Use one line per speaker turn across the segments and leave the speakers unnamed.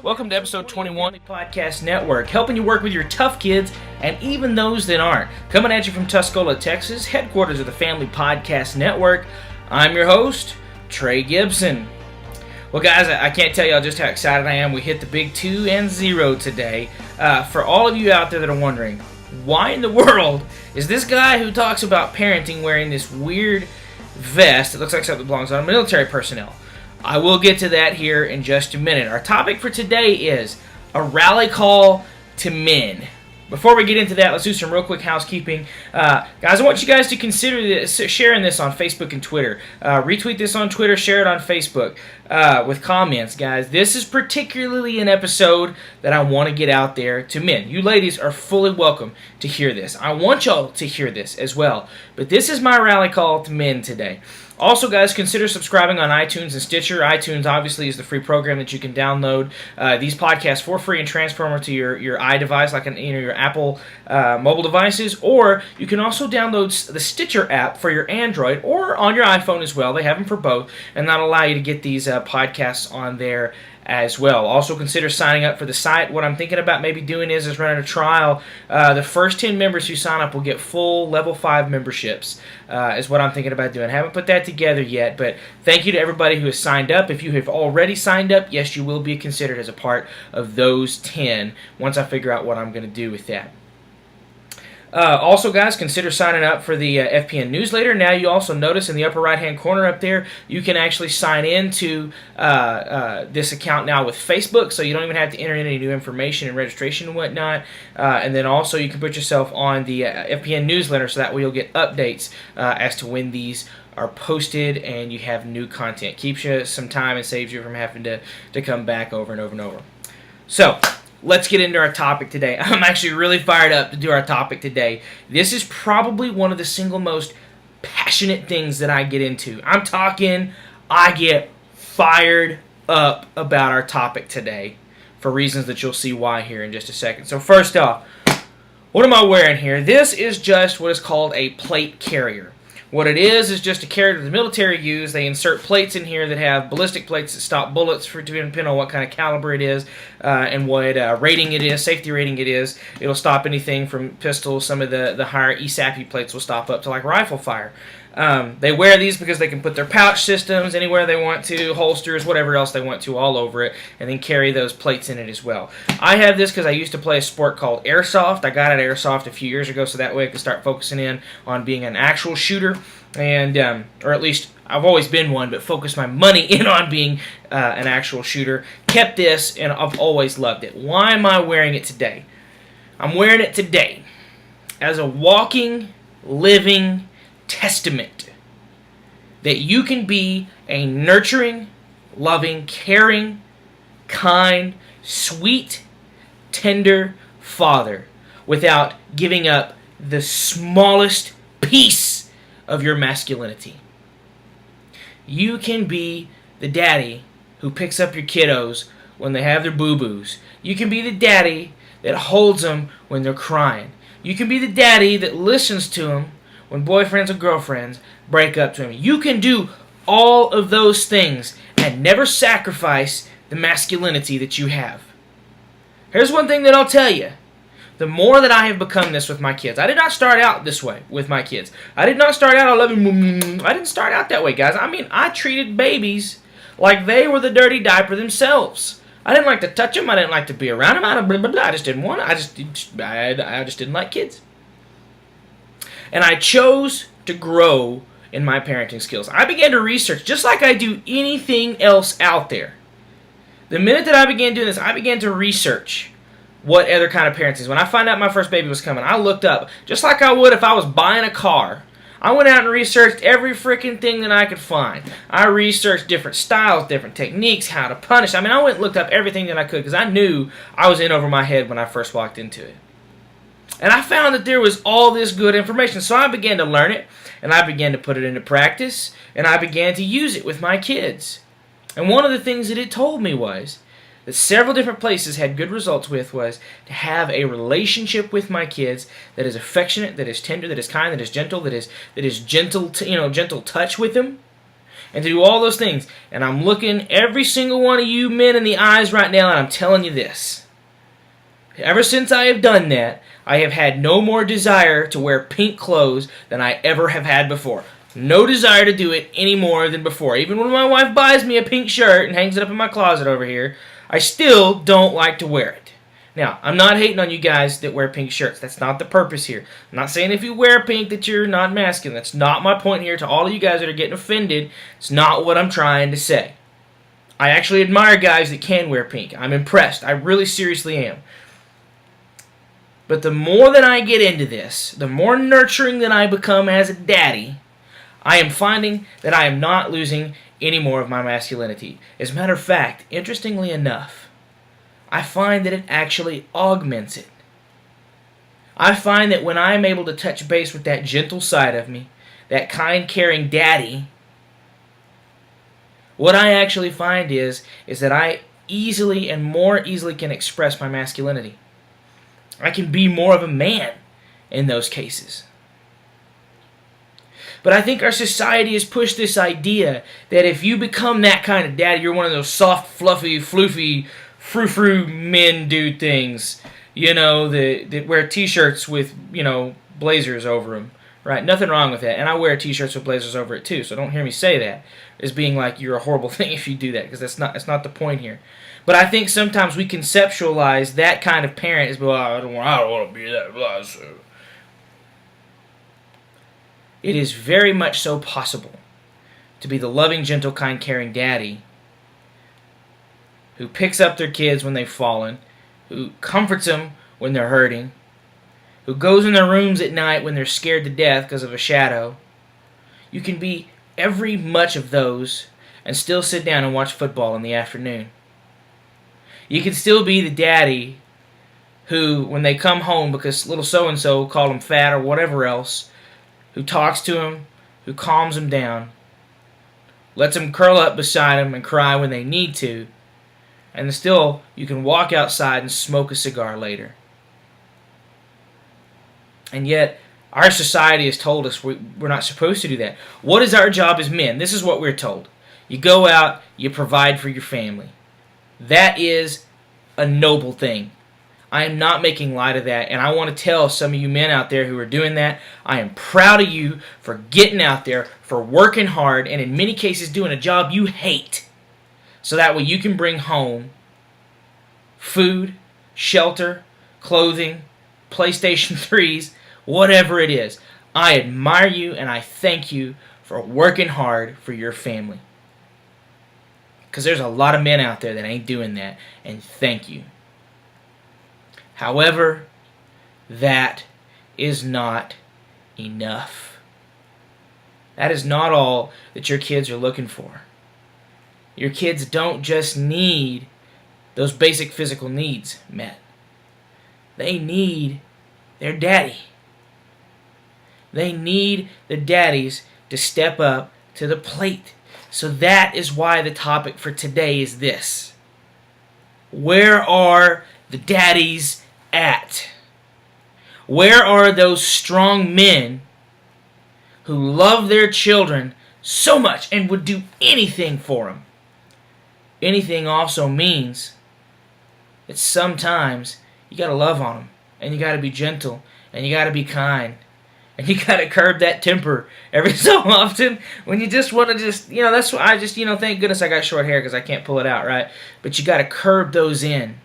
Welcome to episode 21 of the Podcast Network, helping you work with your tough kids and even those that aren't. Coming at you from Tuscola, Texas, headquarters of the Family Podcast Network. I'm your host, Trey Gibson. Well, guys, I can't tell y'all just how excited I am. We hit the big 2 and 0 today. For all of you out there that are wondering, why in the world is this guy who talks about parenting wearing this weird vest that looks like something that belongs on military personnel? I will get to that here in just a minute. Our topic for today is a rally call to men. Before we get into that, let's do some real quick housekeeping. Guys, I want you guys to consider this, sharing this on Facebook and Twitter. Retweet this on Twitter, share it on Facebook with comments, guys. This is particularly an episode that I want to get out there to men. You ladies are fully welcome to hear this. I want y'all to hear this as well. But this is my rally call to men today. Also, guys, consider subscribing on iTunes and Stitcher. iTunes, obviously, is the free program that you can download these podcasts for free and transfer them to your iDevice, like your Apple mobile devices. Or you can also download the Stitcher app for your Android or on your iPhone as well. They have them for both, and that'll allow you to get these podcasts on there as well. Also consider signing up for the site. What I'm thinking about maybe doing is running a trial. The first 10 members who sign up will get full level 5 memberships is what I'm thinking about doing. Haven't put that together yet, but thank you to everybody who has signed up. If you have already signed up, yes, you will be considered as a part of those 10 once I figure out what I'm going to do with that. Also, guys, consider signing up for the FPN newsletter. Now you also notice in the upper right-hand corner up there, you can actually sign into this account now with Facebook, so you don't even have to enter in any new information and registration and whatnot. And then also you can put yourself on the FPN newsletter, so that way you'll get updates as to when these are posted and you have new content. Keeps you some time and saves you from having to come back over and over and over. So, let's get into our topic today. I'm actually really fired up to do our topic today. This is probably one of the single most passionate things that I get into. I'm talking, I get fired up about our topic today for reasons that you'll see why here in just a second. So first off, what am I wearing here? This is just what is called a plate carrier. What it is just a carrier that the military use. They insert plates in here that have ballistic plates that stop bullets to depend on what kind of caliber it is and what rating it is, safety rating it is. It'll stop anything from pistols. Some of the higher ESAPI plates will stop up to like rifle fire. They wear these because they can put their pouch systems anywhere they want to, holsters, whatever else they want to, all over it, and then carry those plates in it as well. I have this because I used to play a sport called airsoft. I got at airsoft a few years ago, so that way I could start focusing in on being an actual shooter, and or at least I've always been one, but focused my money in on being an actual shooter. Kept this, and I've always loved it. Why am I wearing it today? I'm wearing it today as a walking, living testament that you can be a nurturing, loving, caring, kind, sweet, tender father without giving up the smallest piece of your masculinity. You can be the daddy who picks up your kiddos when they have their boo-boos. You can be the daddy that holds them when they're crying. You can be the daddy that listens to them when boyfriends or girlfriends break up to him. You can do all of those things and never sacrifice the masculinity that you have. Here's one thing that I'll tell you. The more that I have become this with my kids. I did not start out this way with my kids. I did not start out, I didn't start out that way, guys. I mean, I treated babies like they were the dirty diaper themselves. I didn't like to touch them. I didn't like to be around them. I just didn't want to. I just didn't like kids. And I chose to grow in my parenting skills. I began to research, just like I do anything else out there. The minute that I began doing this, I began to research what other kind of parenting is. When I found out my first baby was coming, I looked up, just like I would if I was buying a car. I went out and researched every freaking thing that I could find. I researched different styles, different techniques, how to punish. I mean, I went and looked up everything that I could because I knew I was in over my head when I first walked into it. And I found that there was all this good information. So I began to learn it, and I began to put it into practice, and I began to use it with my kids. And one of the things that it told me was that several different places had good results with was to have a relationship with my kids that is affectionate, that is tender, that is kind, that is gentle, that is gentle, gentle touch with them, and to do all those things. And I'm looking every single one of you men in the eyes right now, and I'm telling you this. Ever since I have done that, I have had no more desire to wear pink clothes than I ever have had before. No desire to do it any more than before. Even when my wife buys me a pink shirt and hangs it up in my closet over here, I still don't like to wear it. Now, I'm not hating on you guys that wear pink shirts. That's not the purpose here. I'm not saying if you wear pink that you're not masculine. That's not my point here. To all of you guys that are getting offended, it's not what I'm trying to say. I actually admire guys that can wear pink. I'm impressed. I really seriously am. But the more that I get into this, the more nurturing that I become as a daddy, I am finding that I am not losing any more of my masculinity. As a matter of fact, interestingly enough, I find that it actually augments it. I find that when I am able to touch base with that gentle side of me, that kind, caring daddy, what I actually find is that I easily and more easily can express my masculinity. I can be more of a man in those cases. But I think our society has pushed this idea that if you become that kind of daddy, you're one of those soft, fluffy, floofy, frou-frou men do things. You know, that wear t-shirts with, blazers over them. Right? Nothing wrong with that. And I wear t-shirts with blazers over it too, so don't hear me say that as being like you're a horrible thing if you do that, because that's not the point here. But I think sometimes we conceptualize that kind of parent as, well, I don't want to be that. Blah. So it is very much so possible to be the loving, gentle, kind, caring daddy who picks up their kids when they've fallen, who comforts them when they're hurting, who goes in their rooms at night when they're scared to death because of a shadow. You can be every much of those and still sit down and watch football in the afternoon. You can still be the daddy who, when they come home because little so-and-so called them fat or whatever else, who talks to him, who calms him down, lets them curl up beside him and cry when they need to, and still you can walk outside and smoke a cigar later. And yet, our society has told us we're not supposed to do that. What is our job as men? This is what we're told. You go out, you provide for your family. That is a noble thing. I am not making light of that, and I want to tell some of you men out there who are doing that, I am proud of you for getting out there, for working hard, and in many cases doing a job you hate, so that way you can bring home food, shelter, clothing, PlayStation 3s, whatever it is. I admire you, and I thank you for working hard for your family. Because there's a lot of men out there that ain't doing that, and thank you. However, that is not enough. That is not all that your kids are looking for. Your kids don't just need those basic physical needs met. They need their daddy. They need the daddies to step up to the plate. So that is why the topic for today is this. Where are the daddies at? Where are those strong men who love their children so much and would do anything for them? Anything also means that sometimes you got to love on them, and you got to be gentle, and you got to be kind. And you got to curb that temper every so often when you just want to that's why I just, thank goodness I got short hair because I can't pull it out, right? But you got to curb those in.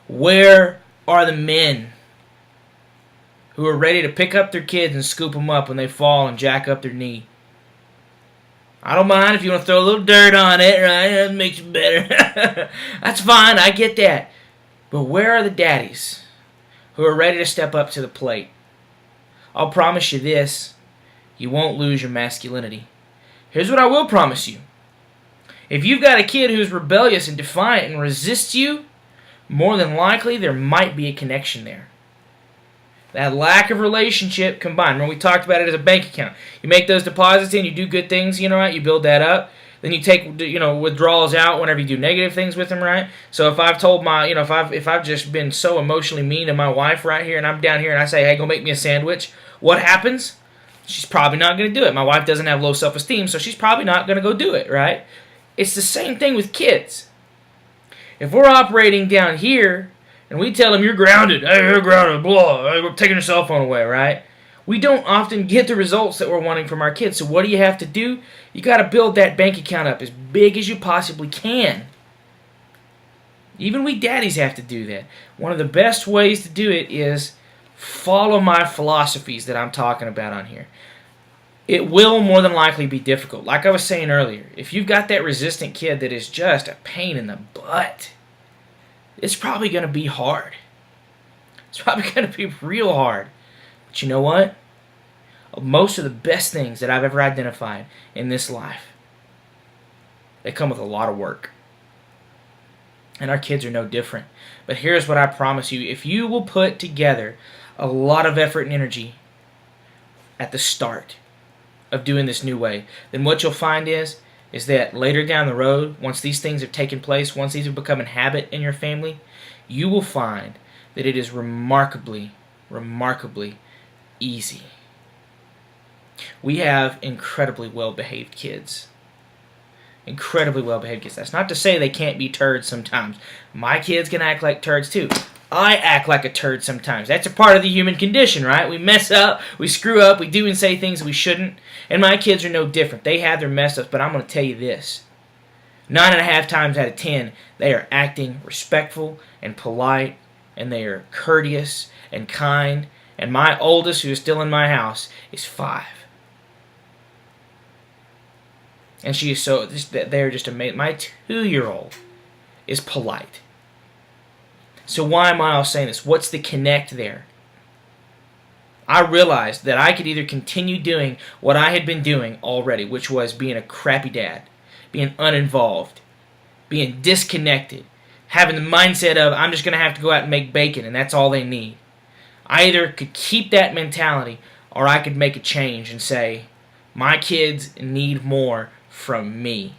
Where are the men who are ready to pick up their kids and scoop them up when they fall and jack up their knee? I don't mind if you want to throw a little dirt on it, right? That makes it better. That's fine, I get that. But where are the daddies who are ready to step up to the plate? I'll promise you this, you won't lose your masculinity. Here's what I will promise you. If you've got a kid who's rebellious and defiant and resists you, more than likely there might be a connection there. That lack of relationship combined. When we talked about it as a bank account. You make those deposits in, you do good things, right? You build that up. Then you take, withdrawals out whenever you do negative things with them, right? So if I've told my, if I've just been so emotionally mean to my wife right here, and I'm down here and I say, hey, go make me a sandwich, what happens? She's probably not going to do it. My wife doesn't have low self-esteem, so she's probably not going to go do it, right? It's the same thing with kids. If we're operating down here and we tell them, you're grounded, hey, you're grounded, blah, we're taking your cell phone away, right? We don't often get the results that we're wanting from our kids. So what do you have to do? You got to build that bank account up as big as you possibly can. Even we daddies have to do that. One of the best ways to do it is follow my philosophies that I'm talking about on here. It will more than likely be difficult. Like I was saying earlier, if you've got that resistant kid that is just a pain in the butt, it's probably going to be hard. It's probably going to be real hard. But you know what? Most of the best things that I've ever identified in this life, they come with a lot of work. And our kids are no different. But here's what I promise you. If you will put together a lot of effort and energy at the start of doing this new way, then what you'll find is that later down the road, once these things have taken place, once these have become a habit in your family, you will find that it is remarkably, remarkably easy. We have incredibly well-behaved kids. Incredibly well-behaved kids. That's not to say they can't be turds sometimes. My kids can act like turds too. I act like a turd sometimes. That's a part of the human condition, right? We mess up, we screw up, we do and say things we shouldn't. And my kids are no different. They have their mess ups, but I'm going to tell you this. 9.5 times out of 10, they are acting respectful and polite, and they are courteous and kind. And my oldest, who is still in my house, is 5. And she is so, they're just amazing. My 2-year-old is polite. So why am I all saying this? What's the connect there? I realized that I could either continue doing what I had been doing already, which was being a crappy dad, being uninvolved, being disconnected, having the mindset of, I'm just going to have to go out and make bacon, and that's all they need. I either could keep that mentality, or I could make a change and say, my kids need more from me.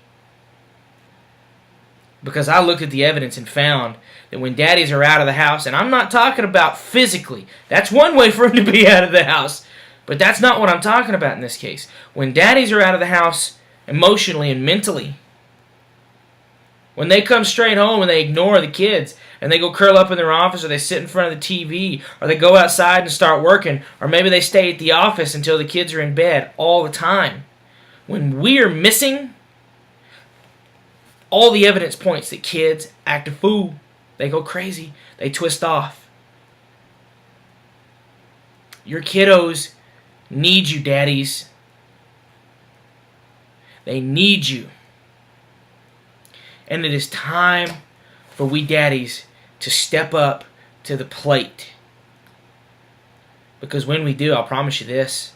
Because I looked at the evidence and found that when daddies are out of the house, and I'm not talking about physically, that's one way for them to be out of the house, but that's not what I'm talking about in this case. When daddies are out of the house emotionally and mentally, when they come straight home and they ignore the kids, and they go curl up in their office, or they sit in front of the TV, or they go outside and start working, or maybe they stay at the office until the kids are in bed all the time. When we are missing, all the evidence points that kids act a fool. They go crazy. They twist off. Your kiddos need you, daddies. They need you. And it is time for we daddies to step up to the plate. Because when we do, I'll promise you this.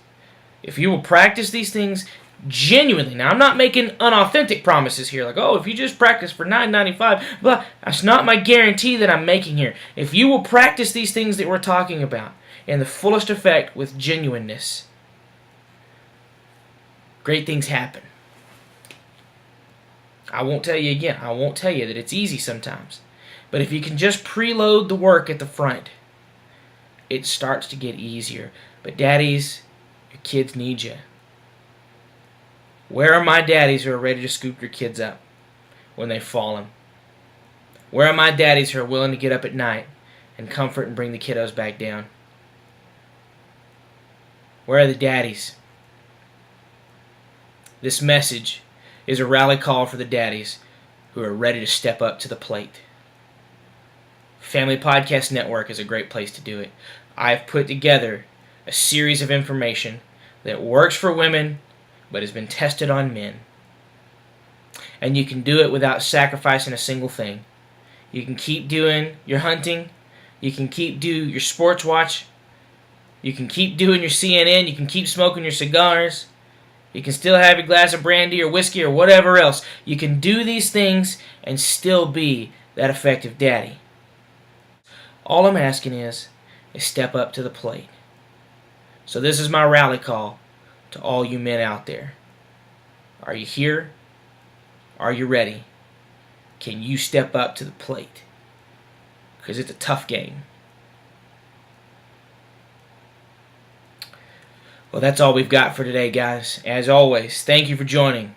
If you will practice these things genuinely. Now, I'm not making unauthentic promises here, like, oh, if you just practice for $9.95, blah. That's not my guarantee that I'm making here. If you will practice these things that we're talking about in the fullest effect with genuineness, great things happen. I won't tell you again. I won't tell you that it's easy sometimes. But if you can just preload the work at the front, it starts to get easier. But daddies, your kids need you. Where are my daddies who are ready to scoop your kids up when they've fallen? Where are my daddies who are willing to get up at night and comfort and bring the kiddos back down? Where are the daddies? This message is a rally call for the daddies who are ready to step up to the plate. Family Podcast Network is a great place to do it. I've put together a series of information that works for women but has been tested on men. And you can do it without sacrificing a single thing. You can keep doing your hunting. You can keep doing your sports watch. You can keep doing your CNN. You can keep smoking your cigars. You can still have your glass of brandy or whiskey or whatever else. You can do these things and still be that effective daddy. All I'm asking is step up to the plate. So this is my rally call to all you men out there. Are you here? Are you ready? Can you step up to the plate? Because it's a tough game. Well, that's all we've got for today, guys. As always, thank you for joining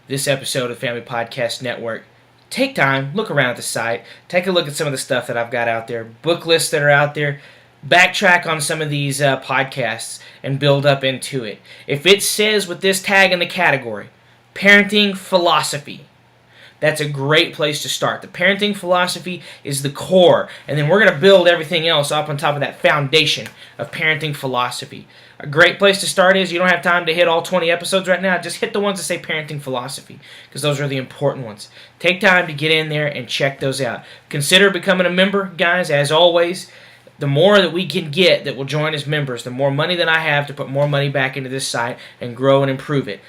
this episode of the Family Podcast Network. Take time, look around at the site, take a look at some of the stuff that I've got out there, book lists that are out there, backtrack on some of these podcasts and build up into it. If it says with this tag in the category, parenting philosophy, that's a great place to start. The parenting philosophy is the core, and then we're going to build everything else up on top of that foundation of parenting philosophy. A great place to start is, you don't have time to hit all 20 episodes right now, just hit the ones that say parenting philosophy, because those are the important ones. Take time to get in there and check those out. Consider becoming a member, guys. As always, the more that we can get that will join as members, the more money that I have to put more money back into this site and grow and improve it.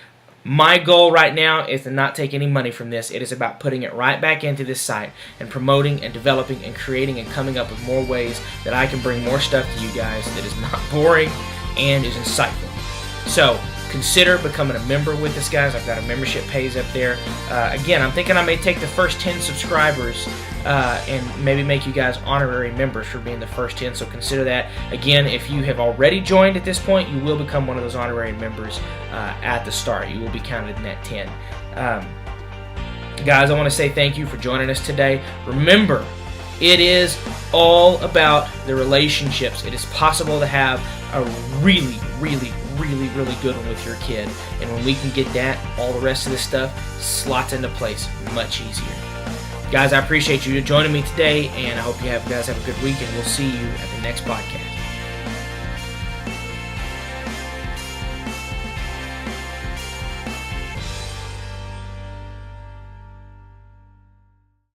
My goal right now is to not take any money from this. It is about putting it right back into this site and promoting and developing and creating and coming up with more ways that I can bring more stuff to you guys that is not boring and is insightful. So consider becoming a member with us, guys. I've got a membership page up there. Again, I'm thinking I may take the first 10 subscribers and maybe make you guys honorary members for being the first 10, so consider that. Again, if you have already joined at this point, you will become one of those honorary members at the start. You will be counted in that 10. Guys, I want to say thank you for joining us today. Remember, it is all about the relationships. It is possible to have a really good one with your kid, and when we can get that, all the rest of this stuff slots into place much easier. Guys, I appreciate you joining me today, and I hope you guys have a good week, and we'll see you at the next podcast.